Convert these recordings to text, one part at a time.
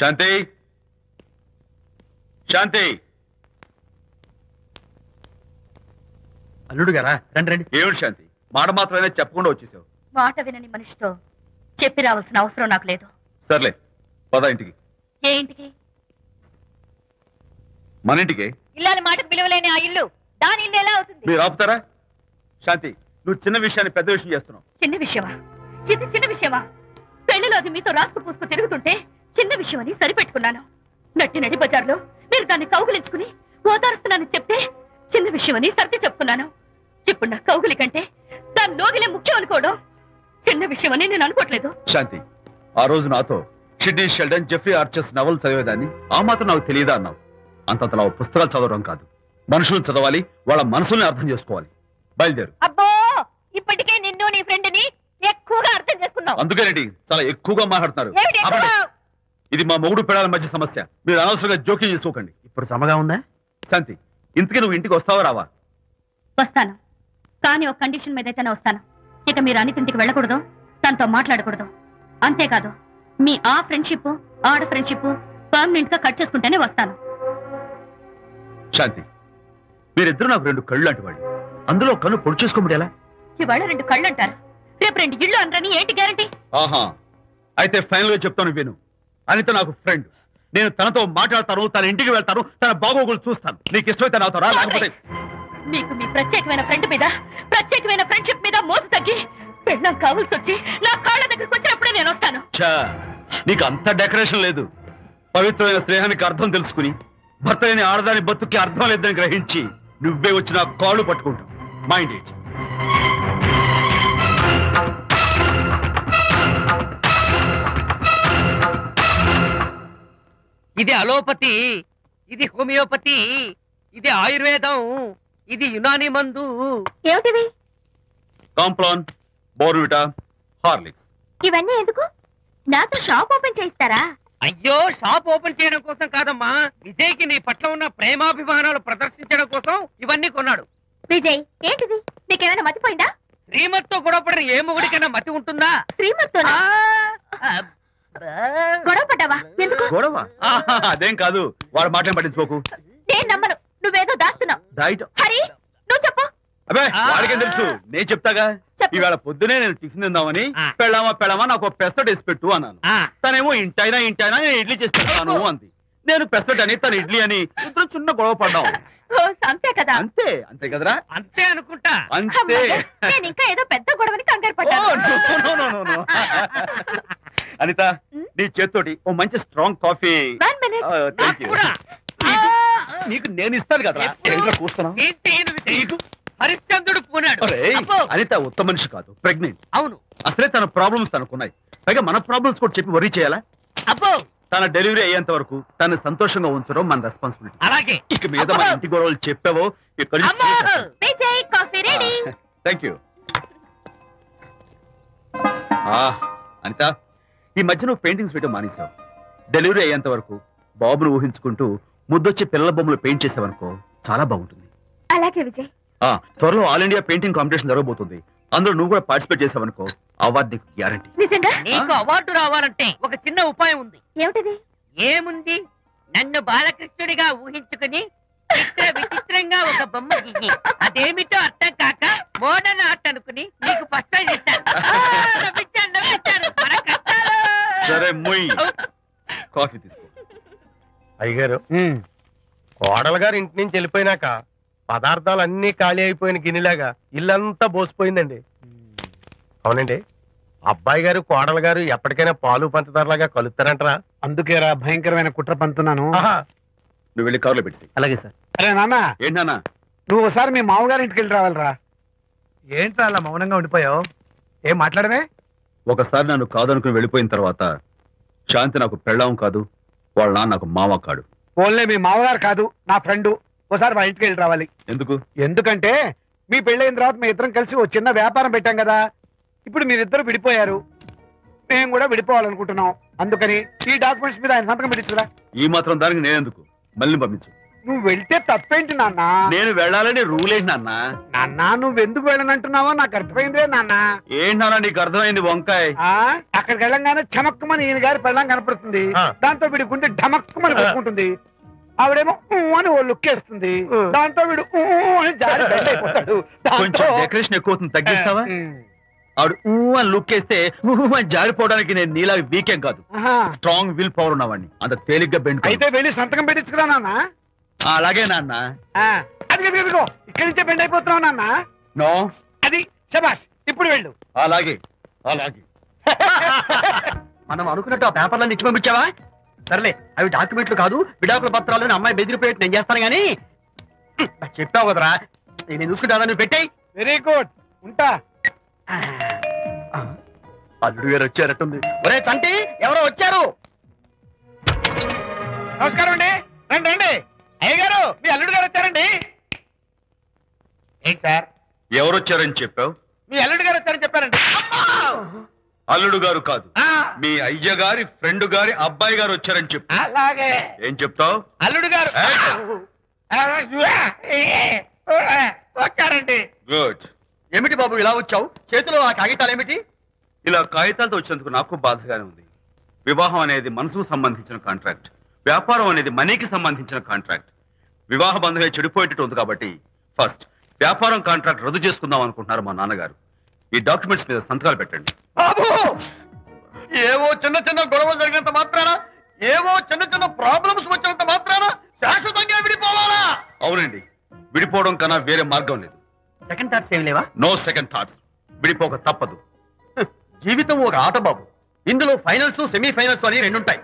శాంతి శాంతి అల్లుడు గారా రండి రండి. ఏమిటి శాంతి మాట మాత్రమే చెప్పకుండా వచ్చేసావు? మాట వినని మనిషితో చెప్పి రావాల్సిన అవసరం నాకు లేదు. సర్లే పద ఇంటికి. ఏ ఇంటికి? మన ఇంటికి. ఇల్లాలి మాటకు విలువలేని ఆ ఇల్లు దాని ఇల్లు ఎలా అవుతుంది? మీరు ఆపుతారా? శాంతి నువ్వు చిన్న విషయాన్ని పెద్ద విషయం చేస్తున్నావు. చిన్న విషయమా? ఇది చిన్న విషయమా? పెళ్లిలో అది మీతో రాసుకు పూసుకు తిరుగుతుంటే చిన్న విషయం అని సరిపెట్టుకున్నాను. నట్టి నడి బజార్లో మీరు దాన్ని కౌగులించుకుని ఓదారుస్తున్నానని చెప్తే చిన్న విషయం అని సర్ది చెప్తున్నాను. ఇప్పుడు నా కౌగులి కంటే దాని లోగిలే ముఖ్యం అనుకోవడం చిన్న విషయం అని నేను అనుకోవట్లేదు. శాంతి ఆ రోజు నాతో Sidney Sheldon, Jeffrey Archer's novel చదివేదాన్ని ఆ మాత్రం నాకు తెలియదా అన్నావు. అంతంతలా పుస్తకాలు చదవడం కాదు, మనుషులు చదవాలి, వాళ్ళ మనసుల్ని అర్థం చేసుకోవాలి. బయలుదేరు. అబ్బో ఇప్పటికే నిన్ను నీ ఫ్రెండ్ ని ఎక్కువగా అర్థం చేసుకున్నావు. అందుకేనండి చాలా ఎక్కువగా మాట్లాడుతున్నారు. ఏమిటి ఎక్కువ? ఆపండి. ఇది మా మొగుడు పిల్లల మధ్య సమస్య. మీరు అనవసరంగా జోక్యం చేసుకోకండి. ఇప్పుడు సమగా ఉందా? శాంతి ఇంతకీ నువ్వు ఇంటికి వస్తావా రావా? వస్తాను, కానీ ఒక కండిషన్ మీద అయితేనే వస్తాను. ఇక మీరు అనితింటికి వెళ్ళకూడదు, తనతో మాట్లాడకూడదు. అంతేకాదు మీ ఆ ఫ్రెండ్షిప్ ఆడ ఫ్రెండ్షిప్ పర్మనెంట్ గా కట్ చేసుకుంటేనే వస్తాను. శాంతి మీరిద్దరు నాకు రెండు కళ్ళు లాంటి వాళ్ళు. అందులో కన్ను పొడి చేసుకోమంటే ఎలా? ఇవాళ రెండు కళ్ళు అంటారు, రేపు రెండు ఇళ్ళు అంటారని ఏంటి గ్యారంటీ? ఆహా అయితే ఫైనల్ గా చెప్తాను విను. అనిత నాకు ఫ్రెండ్. నేను తనతో మాట్లాడతాను, తన ఇంటికి వెళ్తాను, తన బాగోగులు చూస్తాను. నీకు ఇష్టమైతే నాతో రా, లేకపోతే మీకు మీ ప్రత్యేకమైన ఫ్రెండ్ మీద ప్రత్యేకమైన ఫ్రెండ్షిప్ మీద మోసు తగ్గి పెళ్ళం కావాల్సి వచ్చి నా కాళ్ళ దగ్గరికి వచ్చినప్పుడే నేను వస్తాను. ఛా, నీకు అంత డెకరేషన్ లేదు. పవిత్రమైన స్నేహానికి అర్థం తెలుసుకుని భర్త లేని ఆడదాని బతుక్కి అర్థం లేదని గ్రహించి నువ్వే వచ్చి నా కాళ్ళు పట్టుకుంటావు. Mind it. ఇది అలోపతి, ఇది హోమియోపతి, ఇది ఆయుర్వేదం, ఇది యునాని మందు. ఏమిటివి? Complan, Bournvita, Horlicks. ఇవన్నీ ఎందుకు? నాతో షాప్ ఓపెన్ చేయిస్తారా? అయ్యో షాప్ ఓపెన్ చేయడం కోసం కాదమ్మా, విజయ్కి నీ పట్ల ఉన్న ప్రేమాభిమానాలు ప్రదర్శించడం కోసం ఇవన్నీ కొన్నాడు. విజయ్ ఏంటిది? నీకేమైనా మతిపోయిందా? శ్రీమతితో గొడవపడిన ఏ మొగుడికైనా మతి ఉంటుందా? శ్రీమతితో గొడవ పడ్డావా? ఎందుకు? గొడవ? ఆహా, అదేం కాదు. వాడు మాటలు పట్టించుకోకు. నేను నమ్మను, నువ్వేదో దాస్తున్నావు. డైట్. హరి నువ్వు చెప్పు. అబ్బే వాడికేం తెలుసు, నేను చెప్తాగా. చెప్పు. ఇవాళ పొద్దునే నేను టిఫిన్ తిందామని పెళ్ళామా నాకు పెసరట్ వేసి పెట్టు అన్నాను. తనేమో ఇంటైనా నేను ఇడ్లీ చేసి పెడతాను అంది. నేను పెసరట్ అని తను ఇడ్లీ అని ఇద్దరు చిన్న గొడవ పడ్డాం. ఓ, అంతే కదా? అంతే అంతే కదరా? అంతే అనుకుంటా. అంతే. అమ్మయ్య, నేను ఇంకా ఏదో పెద్ద గొడవని కంగారు ఓ, పడ్డాను. no. అనిత నీ చేత్తోటి ఓ మంచి strong coffee. 1 minute. Thank you. కూడా. నీకు నేను ఇస్తాను కదా. ఎప్పుడు? కూస్తున్నావు. ఏంటి ఈయన విజయ్? హరిశ్చంద్రుడు పూనాడు. అబ్బో. అనిత ఉత్తమ మనిషి కాదు, ప్రెగ్నెంట్. అవును. అసలే తన ప్రాబ్లమ్స్ తనకున్నాయి, పైగా మన ప్రాబ్లమ్స్ కూడా చెప్పి వరీ చేయాలా? అబ్బో తన డెలివరీ అయ్యేంత వరకు తను సంతోషంగా ఉంచడం మన రెస్పాన్సిబిలిటీ. అలాగే. ఇక మీద మన ఇంటి గొడవలు చెప్పావో ఇక్కడ. అమ్మో. Vijay coffee ready. Thank you. Anitha ఈ మధ్య నువ్వు పెయింటింగ్స్ వేయడం మానేశావు. డెలివరీ అయ్యేంత వరకు బాబును ఊహించుకుంటూ ముద్దొచ్చి పిల్లల బొమ్మలు పెయింట్ చేసావనుకో చాలా బాగుంటుంది. అలాగే విజయ్. త్వరలో ఆల్ ఇండియా పెయింటింగ్ కాంపిటీషన్ జరగబోతుంది. అందులో నువ్వు కూడా పార్టిసిపేట్ చేసావనుకో అవార్డు నీకు గ్యారంటీ. నిజంగా? నీకు అవార్డు రావాలంటే ఒక చిన్న ఉపాయం ఉంది. ఏమిటిది? ఏముంది, నన్ను బాలకృష్ణుడిగా ఊహించుకుని విచిత్రంగా ఒక బొమ్మ గీయి. అదేమిటో అర్థం కాక మోడర్న్ ఆర్ట్ అనుకుని నీకు ఫస్ట్ ప్రైజ్ ఇస్తాను. నవ్వించాను. మన కష్టాలు. సరే మొయ్ కాఫీ తీసుకో. అయ్యగారు, కోడలు గారు ఇంటి నుంచి వెళ్ళిపోయినాక పదార్థాలు అన్ని ఖాళీ అయిపోయిన గిన్నెలాగా ఇల్లంతా బోసిపోయిందండి. అవునండి, అబ్బాయి గారు కోడలు గారు ఎప్పటికైనా పాలు పంచదారలాగా కలుస్తారంటరా? అందుకేరా భయంకరమైన కుట్ర పంతున్నాను. నువ్వు వెళ్ళి కారులో పెట్టి. అలాగే సార్. అరే నాన్న, ఏంటన్నా? నువ్వు ఒకసారి మీ మామగారి ఇంటికి వెళ్ళి రావాలిరా. ఏంట్రా అలా మౌనంగా ఉండిపోయావు? ఏం మాట్లాడమే? ఒకసారి నన్ను కాదనుకుని వెళ్ళిపోయిన తర్వాత శాంతి నాకు పెళ్ళాం కాదు, వాళ్ళ నాన్న నాకు మామ కాడు. ఓన్లే మీ మామగారు కాదు, నా ఫ్రెండ్. ఒకసారి మా ఇంటికి వెళ్ళి రావాలి. ఎందుకు? ఎందుకంటే మీ పెళ్ళైన తర్వాత మీ ఇద్దరం కలిసి ఓ చిన్న వ్యాపారం పెట్టాం కదా. ఇప్పుడు మీరిద్దరు విడిపోయారు, మేము కూడా విడిపోవాలనుకుంటున్నాం. అందుకని ఈ డాక్యుమెంట్స్ మీద ఆయన సంతకం పెట్టించురా. ఈ మాత్రం దానికి నేనెందుకు? మళ్ళీ పంపించు. నువ్వు వెళ్తే తప్పేంటి నాన్న? నేను వెళ్ళాలని రూల్ ఏంటి నాన్న? నాన్న నువ్వెందుకు వెళ్ళనంటున్నావో నాకు అర్థమైందే నాన్న. ఏంటి నాన్న నీకు అర్థమైంది వంకాయ్? అక్కడికి వెళ్ళంగానే చమక్కుమని ఈయన గారి పెళ్ళం కనపడుతుంది. దాంతో వీడి గుండె ఢమక్కుమని కొట్టుకుంటుంది. ఆవిడేమో ఊ అని ఓ లుక్ వేస్తుంది. దాంతో వీడు ఊ అని జారి బెండ్ అయిపోతాడు. కొంచెం డెకరేషన్ ఎక్కువ అవుతుంది, తగ్గిస్తావా? ఆవిడ ఊ అని లుక్ వేస్తే ఊ అని జారిపోవడానికి నేను నీలా వీకేం కాదు, స్ట్రాంగ్ విల్ పవర్ ఉన్నవాడిని. అంత తేలిగ్గా బెండ్ అయితే వెళ్ళి సంతకం పెట్టించుకురా నాన్న. అలాగే నాన్న. అది ఇదిగో ఇక్కడి నుంచే బెండ్ అయిపోతున్నావు నాన్న. నో, అది శబాష్, ఇప్పుడు వెళ్ళు. అలాగే అలాగే. మనం అనుకున్నట్టు ఆ పేపర్లను ఇచ్చి పంపించావా? సర్లే, అవి డాక్యుమెంట్లు కాదు, విడాకుల పత్రాలు. అమ్మాయి బెదిరిపోయేట్టు నేను చేస్తాను గానీ చెప్పావు కదరా, నేను చూసుకుంటా. నువ్వు పెట్టాయి. వెరీ గుడ్, ఉంటా. అల్లుడు గారు వచ్చారట్టుంది. ఒరే తంటి, ఎవరో వచ్చారు. నమస్కారం అండి. రండి రండి. అయ్య గారు, మీ అల్లుడు గారు వచ్చారండి. ఏంటి సార్? ఎవరు వచ్చారని చెప్పావు? మీ అల్లుడు గారు వచ్చారని చెప్పారండి. అల్లుడు గారు కాదు, మీ అయ్య గారి ఫ్రెండ్ గారి అబ్బాయి గారు వచ్చారని చెప్పు. అలాగే. ఏం చెప్తావు? అల్లుడు గారు వచ్చారండి. గుడ్. ఏమిటి బాబు ఇలా వచ్చావు? చేతిలో ఆ కాగితాలు ఏమిటి? ఇలా కాగితాలతో వచ్చినందుకు నాకు బాధగానే ఉంది. వివాహం అనేది మనసుకు సంబంధించిన కాంట్రాక్ట్, వ్యాపారం అనేది మనీకి సంబంధించిన కాంట్రాక్ట్. వివాహ బంధంగా చెడిపోయేటట్టు ఉంది కాబట్టి ఫస్ట్ వ్యాపారం కాంట్రాక్ట్ రద్దు చేసుకుందాం అనుకుంటున్నారు మా నాన్నగారు. ఈ డాక్యుమెంట్స్ మీద సంతకాలు పెట్టండి. బాబు, ఏవో చిన్న చిన్న గొడవలు జరిగినంత మాత్రాన, ఏవో చిన్న చిన్న ప్రాబ్లమ్స్ వచ్చినంత మాత్రాన శాశ్వతంగా విడిపోవాలా? అవునండి, విడిపోవడం కన్నా వేరే మార్గం లేదు. సెకండ్ థాట్స్ ఏమి లేవా? No second thoughts. విడిపోక తప్పదు. జీవితం ఒక ఆట బాబు. ఇందులో ఫైనల్స్, సెమీఫైనల్స్ అని రెండుంటాయి.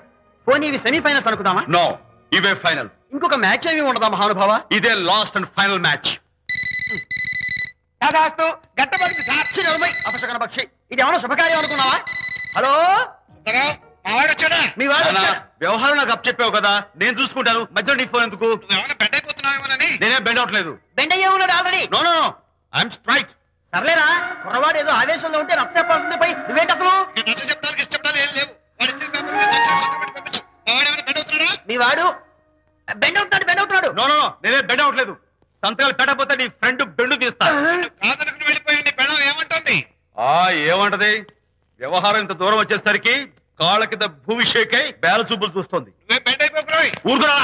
పోనీ ఇవి సెమీఫైనల్స్ అనుకుందామా? నో, ఇవే ఫైనల్. ఇంకొక మ్యాచ్ ఏమి ఉండదా మహానుభావ? ఇదే లాస్ట్ అండ్ ఫైనల్ మ్యాచ్. కాదాస్తు గట్టబడి సాక్షి నలభై అపశకన పక్షి. ఇది ఏమైనా శుభకార్యం అనుకున్నావా? హలో, వచ్చాడా? మీ వాడు నాన్న, వచ్చాడా? వ్యవహారం నాకు అప్ చెప్పావు కదా, నేను చూసుకుంటాను. మధ్యలో నీ ఫోన్ ఎందుకు? ఏమైనా బెడ్ అయిపోతున్నావేమోనని. నేనే బెండ్ అవట్లేదు. బెండ్ అయ్యే ఉన్నాడు already. No no, I'm straight. సర్లేరా, కుర్రవాడు ఏదో ఆవేశంలో ఉంటే రక్త చెప్పాల్సింది పై నువ్వేంటి అసలు? చెప్తాను ఏం లేవు. వాడి ఇచ్చిన పేపర్ మీద సంతకం పెట్టి పంపించు. వాడేమైనా బెడ్ అవుతున్నాడా? మీ వాడు బెండ్ అవుతున్నాడు. నో నో నో, నేనే బెండ్ అవట్లేదు. సంతకాలు పెట్టకపోతే నీ ఫ్రెండ్ బెండు తీస్తా. కాదనుకుని వెళ్ళిపోయింది. పెళ్ళం ఏమంటుంది? ఏమంటది? వ్యవహారం ఇంత దూరం వచ్చేసరికి కాళ్ళ కింద భూమి షేక్ అయి బేల చూపులు చూస్తుంది. నువ్వే బెడ్ అయిపోకురాయి. ఊరుకురా.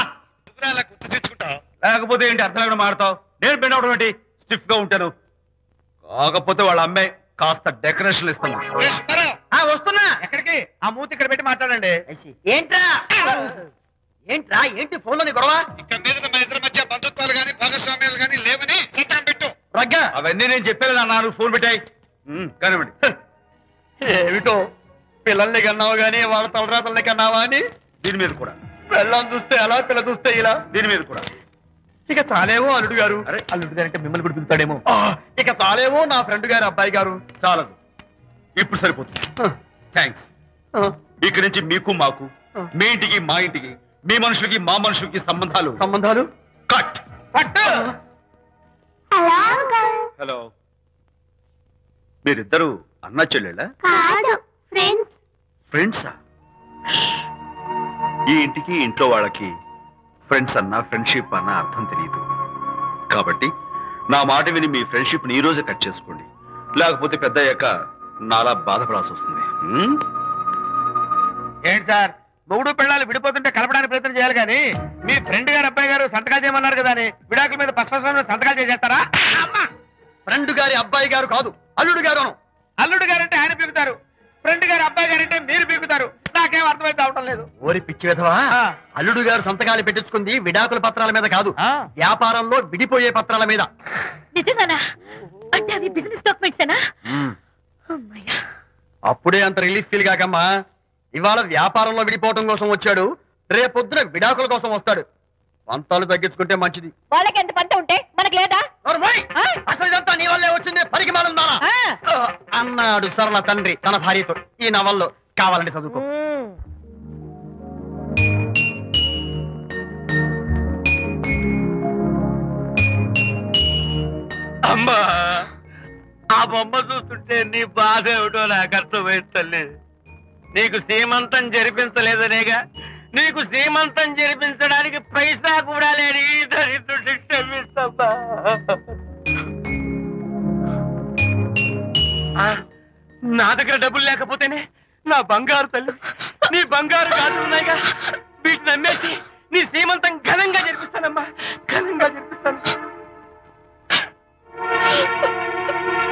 నువ్వురా అలా గుర్తు తెచ్చుకుంటావు. లేకపోతే ఏంటి అర్థం లేకుండా మాడతావు? నేను బెండ్ అవడం ఏంటి? స్టిఫ్ గా ఉంటాను. కాకపోతే వాళ్ళ అమ్మాయి కాస్త డెకరేషన్ ఇస్తాను. వస్తున్నా. ఎక్కడికి? ఆ మూతి ఇక్కడ పెట్టి మాట్లాడండి. ఏంట్రా ఏంటి ఫోన్ లోని గొడవ? ఇక్కడ మీద మన ఇద్దరి మధ్య బంధుత్వాలు గాని భాగస్వామ్యాలు గాని లేవని సంతకం పెట్టు. రగ్గా అవన్నీ నేను చెప్పాను నాన్న, నువ్వు ఫోన్ పెట్టాయి. కానివ్వండి. ఏమిటో పిల్లల్ని కన్నావు గానీ వాళ్ళ తలరాతల్ని కన్నావా అని. దీని మీద కూడా. పిల్లని చూస్తే అలా, పిల్ల చూస్తే ఇలా. దీని మీద కూడా. ఇక చాలేమో అల్లుడు గారు. అరే, అల్లుడు గారు అంటే మిమ్మల్ని కూడా పిలుతాడేమో. ఇక చాలేమో నా ఫ్రెండ్ గారు అబ్బాయి గారు. చాలదు, ఇప్పుడు సరిపోతుంది. థ్యాంక్స్. ఇక్కడి నుంచి మీకు మాకు, మీ ఇంటికి మా ఇంటికి, మీ మనుషులకి మా మనుషులకి సంబంధాలు కట్. పట్టు. హలో, మీరిద్దరు అన్నా చెల్లెళ్ళా? ఫ్రెండ్సా? ఈ ఇంటికి ఇంట్లో వాళ్ళకి ఫ్రెండ్స్ అన్నా ఫ్రెండ్షిప్ అన్నా అర్థం తెలియదు. కాబట్టి నా మాట విని మీ ఫ్రెండ్షిప్ ని ఈ రోజే కట్ చేసుకోండి. లేకపోతే పెద్ద అయ్యాక నాలా బాధపడాల్సి వస్తుంది. ఏంటి సార్, మొగుడు పెళ్ళాలు విడిపోతుంటే కలపడానికి ప్రయత్నం చేయాలి కానీ మీ ఫ్రెండ్ గారు అబ్బాయి గారు సంతకాలు చేయమన్నారు కదా అని విడాకుల మీద పసుపస్వామి సంతకాలు చేసేస్తారా? ఫ్రెండ్ గారి అబ్బాయి గారు కాదు, అల్లుడు గారు. అల్లుడు గారంటే ఆయన పీకుతారు, ఫ్రెండ్ గారు అబ్బాయి గారంటే మీరు పీకుతారు. నాకేం అర్థమైతే అవటం లేదు. ఓరి పిచ్చి విధవా, అల్లుడు గారు సంతకాలు పెట్టించుకుంది విడాకుల పత్రాల మీద కాదు, వ్యాపారంలో విడిపోయే పత్రాల మీద. నిజంగానా? అంటే అవి బిజినెస్ డాక్యుమెంట్సేనా? అమ్మయ్యా, అప్పుడే అంత రిలీఫ్ ఫీల్ కాకమ్మా. ఇవాళ వ్యాపారంలో విడిపోవటం కోసం వచ్చాడు, రేపొద్దున విడాకుల కోసం వస్తాడు. పంతాలు తగ్గించుకుంటే మంచిది. వాళ్ళకి ఎంత పంట ఉంటే మనకి లేదా? అసలు ఇదంతా నీ వల్లే వచ్చింది, పరికిమాలుందానా అన్నాడు సరళ తండ్రి తన భార్యతో. ఈ నవల్లో కావాలంటే చదువుకో. అమ్మా, ఆ బొమ్మ చూస్తుంటే నీ బాధ ఏమిటో నాకు అర్థమైంది తల్లి. నీకు సీమంతం జరిపించలేదనేగా నీకు సీమంతం జరిపించడానికి పైసా కూడా లేని ఈ దరిద్రుడిని క్షమిస్తమ్మా. నా దగ్గర డబ్బులు లేకపోతేనే నా బంగారు తల్లి నీ బంగారు గాజులు ఉన్నాయిగా, వీటిని అమ్మేసి నీ సీమంతం ఘనంగా జరిపిస్తానమ్మా, ఘనంగా జరిపిస్తాను.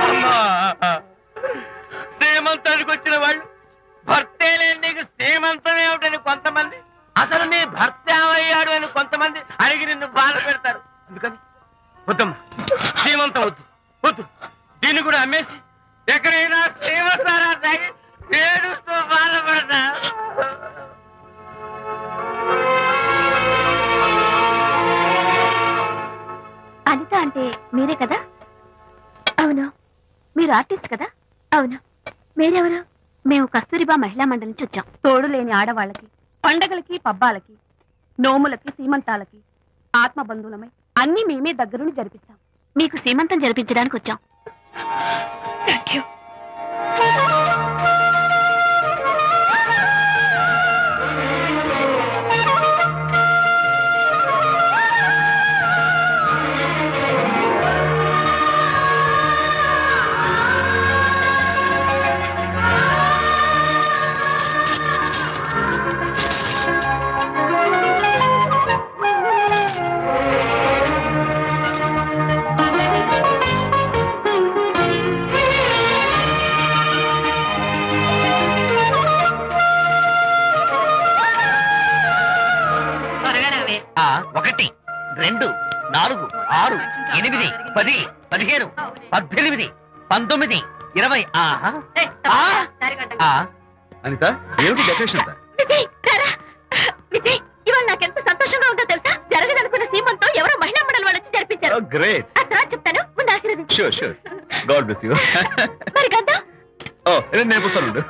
అమ్మా, సీమంతానికి వచ్చిన వాళ్ళు భర్తే లేని నీకు సీమంతం ఏమిటని కొంతమంది, అసలు నీ భర్త ఏమయ్యాడు అని కొంతమంది అడిగి నిన్ను బాధ పెడతారు. అందుకని వద్దమ్మా, సీమంతం వద్దు వద్దు, దీన్ని కూడా అమ్మేసి ఎక్కడైనా సీమసారా తాగి ఏడుస్తూ బాధపడతా. అనిత అంటే మీరే కదా? అవును. మీరు ఆర్టిస్ట్ కదా? అవును. మీరెవరు? మేము కస్తూరిబా మహిళా మండలి నుంచి వచ్చాం. తోడు లేని ఆడవాళ్ళకి, పండగలకి, పబ్బాలకి, నోములకి, సీమంతాలకి ఆత్మ బంధువులమై అన్ని మేమే దగ్గరుండి జరిపిస్తాం. మీకు సీమంతం జరిపించడానికి వచ్చాం. Thank you. ఆ 1 2 4 6 8 10 15 18 19 20. అనిత, ఏమిటి డెకరేషన్ అంతా? విజయ్, రారా. విజయ్, ఇవాళ నాకెంత సంతోషంగా ఉందో తెలుసా? జరగదనుకున్న సీమంతో ఎవరో మహిళా మండలి వాళ్ళు వచ్చి జరిపించారు. గ్రేట్. ఆ తర్వాత చెప్తాను, ముందు ఆశీర్వదించు. Sure sure. God bless you. మరి గంధం? ఓ, నేను వస్తాను.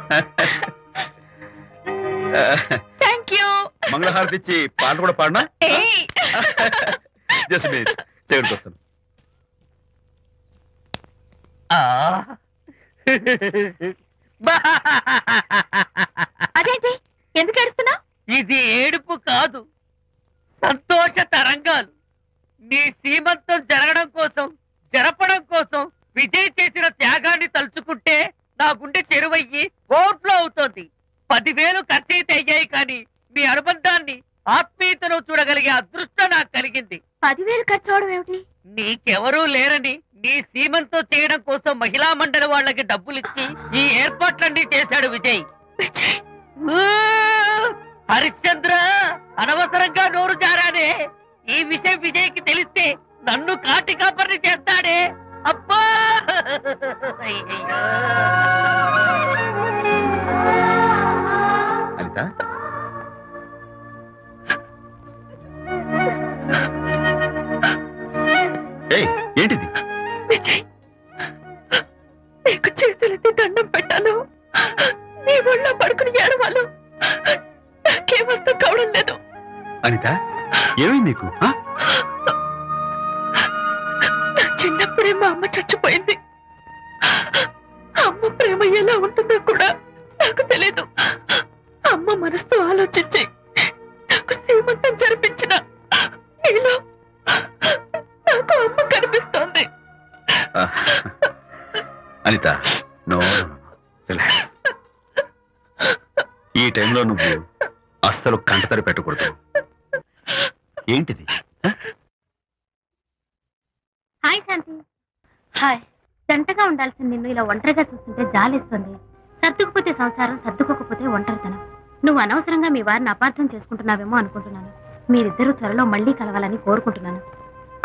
Thank you. మంగళహారతి ఇచ్చి పాట కూడా పాడనా? ఏయ్. జస్ట్ మినిట్, చేయడానికి వస్తాను. అదేంటి, ఎందుకు ఏడుస్తున్నావు? ఇది ఏడుపు కాదు, సంతోష తరంగాలు. నీ సీమంతం జరగడం కోసం, జరపడం కోసం విజయ్ చేసిన త్యాగాన్ని తలుచుకుంటే నా గుండె చెరువయ్యి ఓవర్ఫ్లో అవుతోంది. 10,000 ఖర్చయితే అయ్యాయి, కానీ మీ అనుబంధాన్ని, ఆత్మీయతను చూడగలిగే అదృష్టం నాకు కలిగింది. 10,000 ఖర్చు అవడం ఏమిటి? నీకెవరూ లేరని నీ సీమంతో చేయడం కోసం మహిళా మండలి వాళ్ళకి డబ్బులిచ్చి ఈ ఏర్పాట్లన్నీ చేశాడు విజయ్. హరిశ్చంద్ర, అనవసరంగా నోరు జారానే. ఈ విషయం విజయ్కి తెలిస్తే నన్ను కాటి కాపర్ని చేస్తాడే. అబ్బా, అనిత, ఏంటిది? విజయ్, నీకు చేతులెత్తి దండం పెట్టాను. నీ ఒళ్ళో పడుకుని ఏడవాలు. నాకేమర్థం కావడం లేదు. అనిత, ఏమైంది నీకు? నా చిన్నప్పుడే మా అమ్మ చచ్చిపోయింది. అమ్మ ప్రేమ ఎలా ఉంటుందో కూడా నాకు తెలీదు. అమ్మ మనసుతో ఆలోచించి నాకు సీమంతం జరిపించిన నీలో నాకు అమ్మ కనిపిస్తోంది. Anitha, no, relax. ఈ టైంలో నువ్వు అస్సలు కంటతడి పెట్టకూడదు. ఏంటిది? హాయ్ శాంతి. హాయ్. జంటగా ఉండాల్సిన నిన్ను ఇలా ఒంటరిగా చూస్తుంటే జాలేస్తుంది. సర్దుకుపోతే సంసారం, సర్దుకోకపోతే ఒంటరితనం. నువ్వు అనవసరంగా మీ వారిని అపార్థం చేసుకుంటున్నావేమో అనుకుంటున్నాను. మీరిద్దరూ త్వరలో మళ్ళీ కలవాలని కోరుకుంటున్నాను.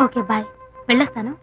Okay, bye. వెళ్ళొస్తాను.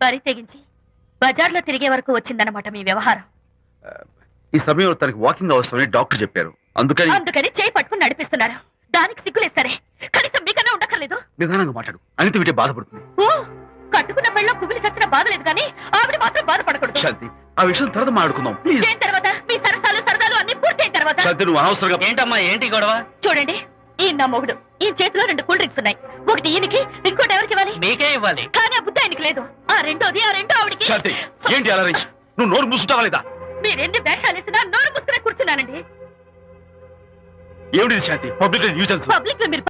బరి తెగించి బజార్లో తిరిగే వరకు వచ్చిందన్నమాట మీ వ్యవహారం. ఈ సమయంలో తనకి వాకింగ్ అవసరమని డాక్టర్ చెప్పారు. అందుకని చేయి పట్టుకుని నడిపిస్తున్నారు. దానికి సిగ్గులేదు సరే, కనీసం మీకన్నా ఉండక్కర్లేదు. నిదానంగా మాట్లాడు. అనిత వింటే బాధపడుతుంది. ఓ, కట్టుకున్న పెళ్ళలో కుమిలి చచ్చిన బాధ లేదు కానీ ఆవిడ మాత్రం బాధపడకూడదు. శాంతి, ఆ విషయం తర్వాత మాట్లాడుకుందాం ప్లీజ్. చేయిన తర్వాత మీ సరదాలు అన్ని పూర్తయిన తర్వాత. శాంతి, నువ్వు అనవసరంగా ఏంటమ్మా ఏంటి గొడవ? చూడండి, ఈయన నా మొగుడు. ఈ చేతిలో 2 కూల్ డ్రింక్స్ ఉన్నాయి. ఒకటి ఈయనకి, ఇంకోటి ఎవరికి ఇవ్వాలి? మీకే ఇవ్వాలి. కానీ ఆ బుద్ధి ఆయనకి లేదు. ఆ రెండో ఆవిడకి. శాంతి, ఏంటి అలా నువ్వు నోరు మూసుకుంటావా లేదా? మీరెన్ని వేషాలు వేసినా నోరు పుస్తకం కూర్చున్నానండి. ఏమిటి శాంతి? Public nuisance. పబ్లిక్ లో మీరు